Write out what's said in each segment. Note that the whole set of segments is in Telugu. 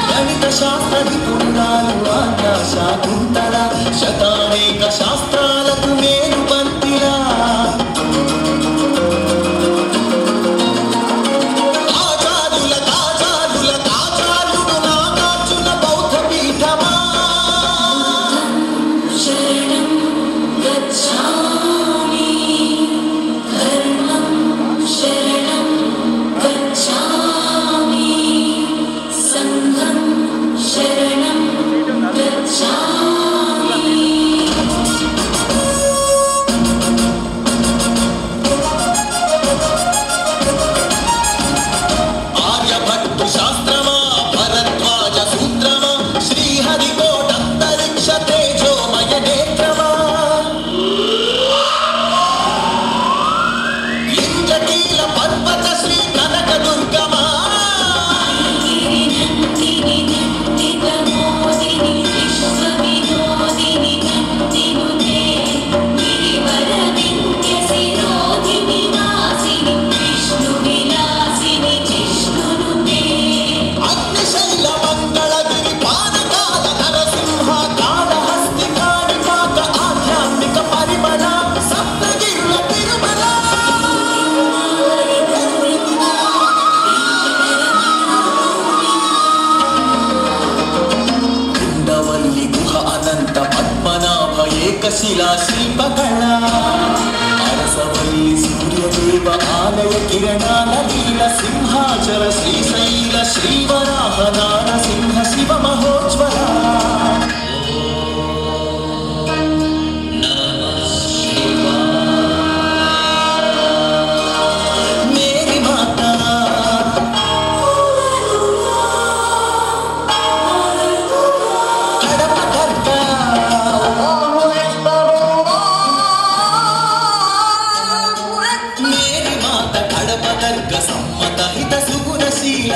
గణిత శాస్త్ర నిపుణురాలు ఆజ్ఞాశాకుంతల శతానేక శాస్త్రాలకు మేలు పంతిరా శిలా శిల్పకళ అరసవల్లి సూర్యదేవ ఆలయ కిరణాల నీల సింహాచల శ్రీశైల శ్రీవరాహ నారసింహ శివ మహోజ్వల మేరీ మాతా కడప కర్త కడపదర్గ సమ్మత హిత సుగుణశీల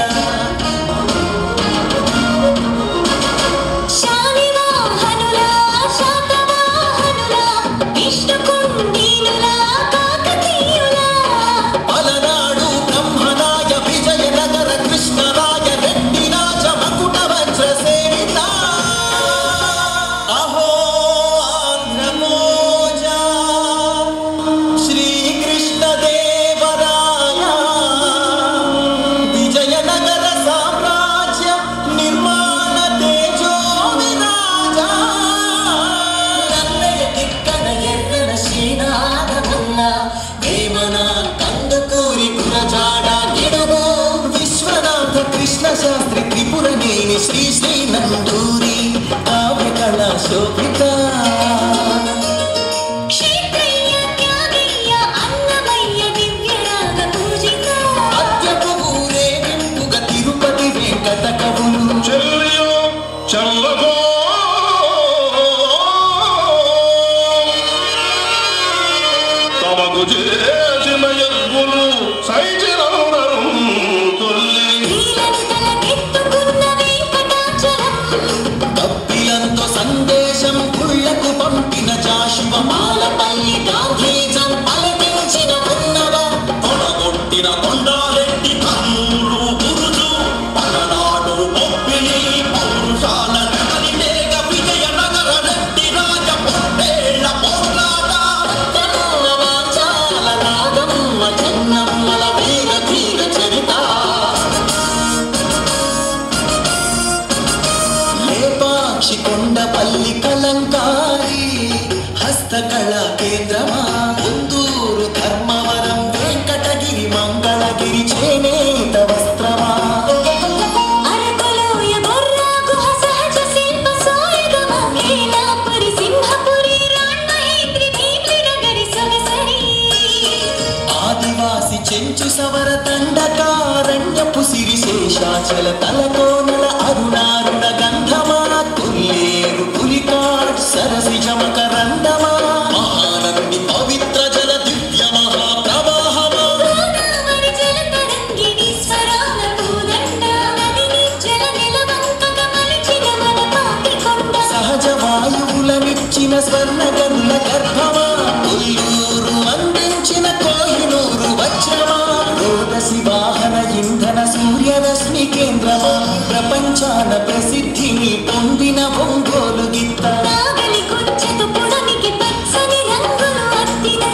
పలనాడు బ్రహ్మనాయ విజయనగర కృష్ణరాయ రెడ్డి రాజ మకుట వజ్ర సేవిత అహో ఆంధ్రమోజ శ్రీకృష్ణదేవ శాస్త్రి త్రిపురనేని శ్రీ శ్రీ నందూరి కావ్య కళా శోభిత అద్యపు ఊరేగింపుగా తిరుపతి వెంకట కవులు చల్లగో తమకు చేసిన యజ్ఞులు కప్పిలంతో సందేశం గుళ్ళకు పంపిన జాషువమాలపల్లి గాంధీజం పలకించిన ఉన్నవ తొడగొట్టిన కొండారెడ్డి కన్నులు గురుజు పలనాడు బొబ్బిలి పౌరుషాల నగరిమేఘ విజయనగర రెడ్డి రాజ పొట్టేళ్ల పోట్లాట వాచాల నాగమ్మ చెన్నమ్మల వీర ధీర చరిత కొండపల్లి కలంకారి హస్తకళా కేంద్రమా కుందూరు ధర్మవరం వెంకటగిరి మంగళగిరి చేనేత వస్త్రమా ఆదివాసి చెంచు సవర దండకారణ్యపు సిరి శేషాచల తలకోనల అరుణారుణ గంధమా కొల్లేరు పులికాట్ సరసి జమకరందమా మహానంది పవిత్ర జల దివ్య మహాప్రవాహమా సహజ వాయువులనిచ్చిన స్వర్ణ గనుల గర్భమా తులసి వాహన ఇంధన సూర్యరశ్మి కేంద్రమా ప్రపంచాన ప్రసిద్ధిని పొందిన ఒంగోలు గిత్త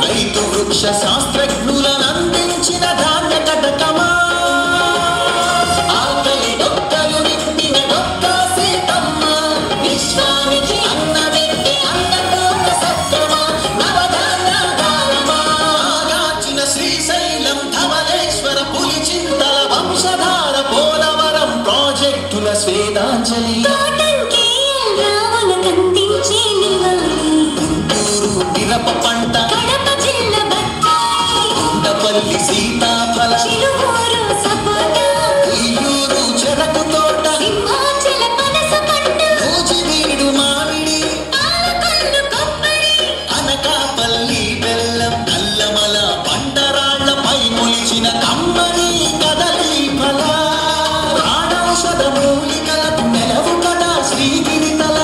రైతు వృక్ష శాస్త్రజ్ఞులను అందించిన ధాన్య కటకమా ఆకలి డొక్కలు నిండిన డొక్క సీతమ్మ విశ్వానికి అన్నవెట్టి అన్నపూర్ణ సత్యమా నవధాన్యాగారమా గాచిన శ్రీశైలం ధవళేశ్వర పులిచింతల వంశధార పోలవరం ప్రాజెక్టుల స్వేదాంజలి మిరప పంట ఉండపల్లి సీతాఫల ఉయ్యూరు చెరకు తోట నూజివీడు మామిడి అనకాపల్లి బెల్లం నల్లమల బండరాళ్లపై మొలిచిన కమ్మని కదలి ఫల ప్రాణౌషధ మూలికలకు నెలవు కదా శ్రీగిరి తల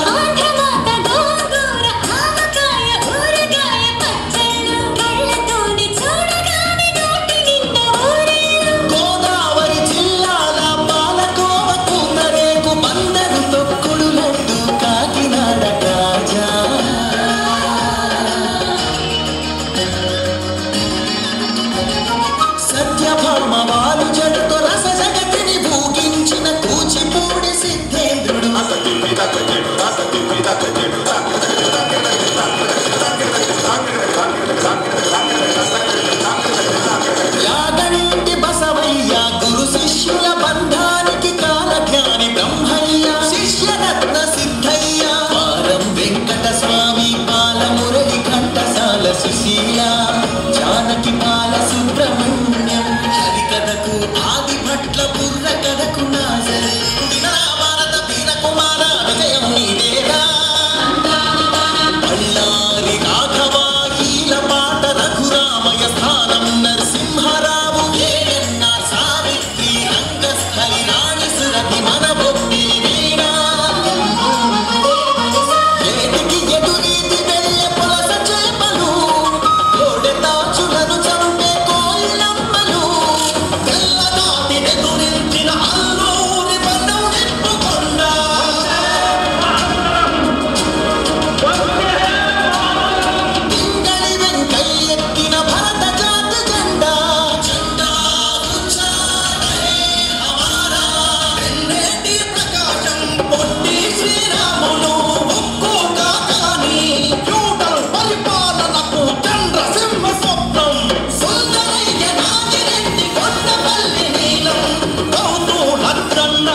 యాగంటి బసవయ్య గురు శిష్యుల బంధానికి కాలజ్ఞాని బ్రహ్మయ్య శిష్యరత్న సిద్ధయ్య పారం వెంకట స్వామి బాలమురళి ఘంటసాల సుశీల జానకి బాల సుబ్రహ్మణ్యం హరికథకు ఆది భట్ల బుర్ర కథకు నాజర్ భారత వీర కుమార విజయం నీదేరా బళ్ళారి రాఘవ హీల పాట రఘురామయ స్థానం నరసింహరావు ఏఎన్ఆర్ సావిత్రి రంగస్థలి రాణి సురభి మన భక్తి వీణ ఏటికి ఎదురీతి వెళ్ళే పులస చేపలు కోడె తాచులను చంపే కోయిలమ్మలు తెల్లదాటి ఎదురించిన అల్లూరి బంధం నిప్పుకొండ పింగళి వెంకయ్యెత్తిన భరత జాతి జెండా జెండా ఉచ్చారణే హమారా ఎన్నేటి ప్రకాశం పొట్టి శ్రీరాములు ఒక్కోగా కాని ఫ్యూడల్ పరిపాలనకు చంద్రసింహ స్వప్నం సుందరయ్య నాగిరెడ్డి కొండపల్లి నీలం కౌతూహలన్న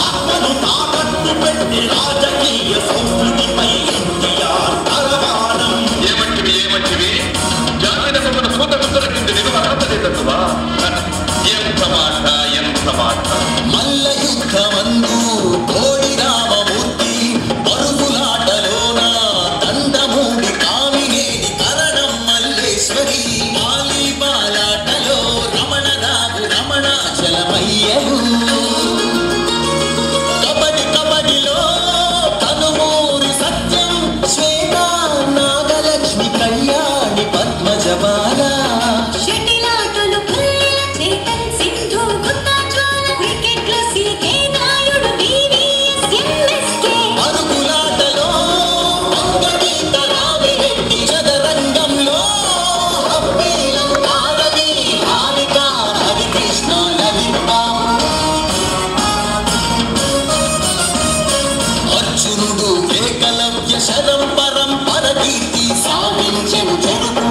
ఆత్మను తాకట్టు పెట్టి రాజకీయ సంస్కృతిపై ఎన్టీఆర్ తలవానం ఏమంటివి జాతిన సభను సూతమిత్ర కింద నేను అర్హతలేదవా ఎంత మాట మల్ల యుద్ధమందు కోడి రామమూర్తి పరుగులాటలోన దండమూడి కామినేని కరణం మల్లేశ్వరి బాలి బాలాటలో రమణరావు రమణాచలమయ్యలు కబడిలో కనుమూరి సత్యం శ్వేత నాగలక్ష్మి కళ్యాణి పద్మజబాల పరుగులాటలో వంగగీత రామిరెడ్డి చదరంగంలో అబ్బీలం కారవి హారిక హరికృష్ణ లలిత అర్జునుడు ఏకలవ్య శరం పరంపర కీర్తి సాధించెను చెరుకు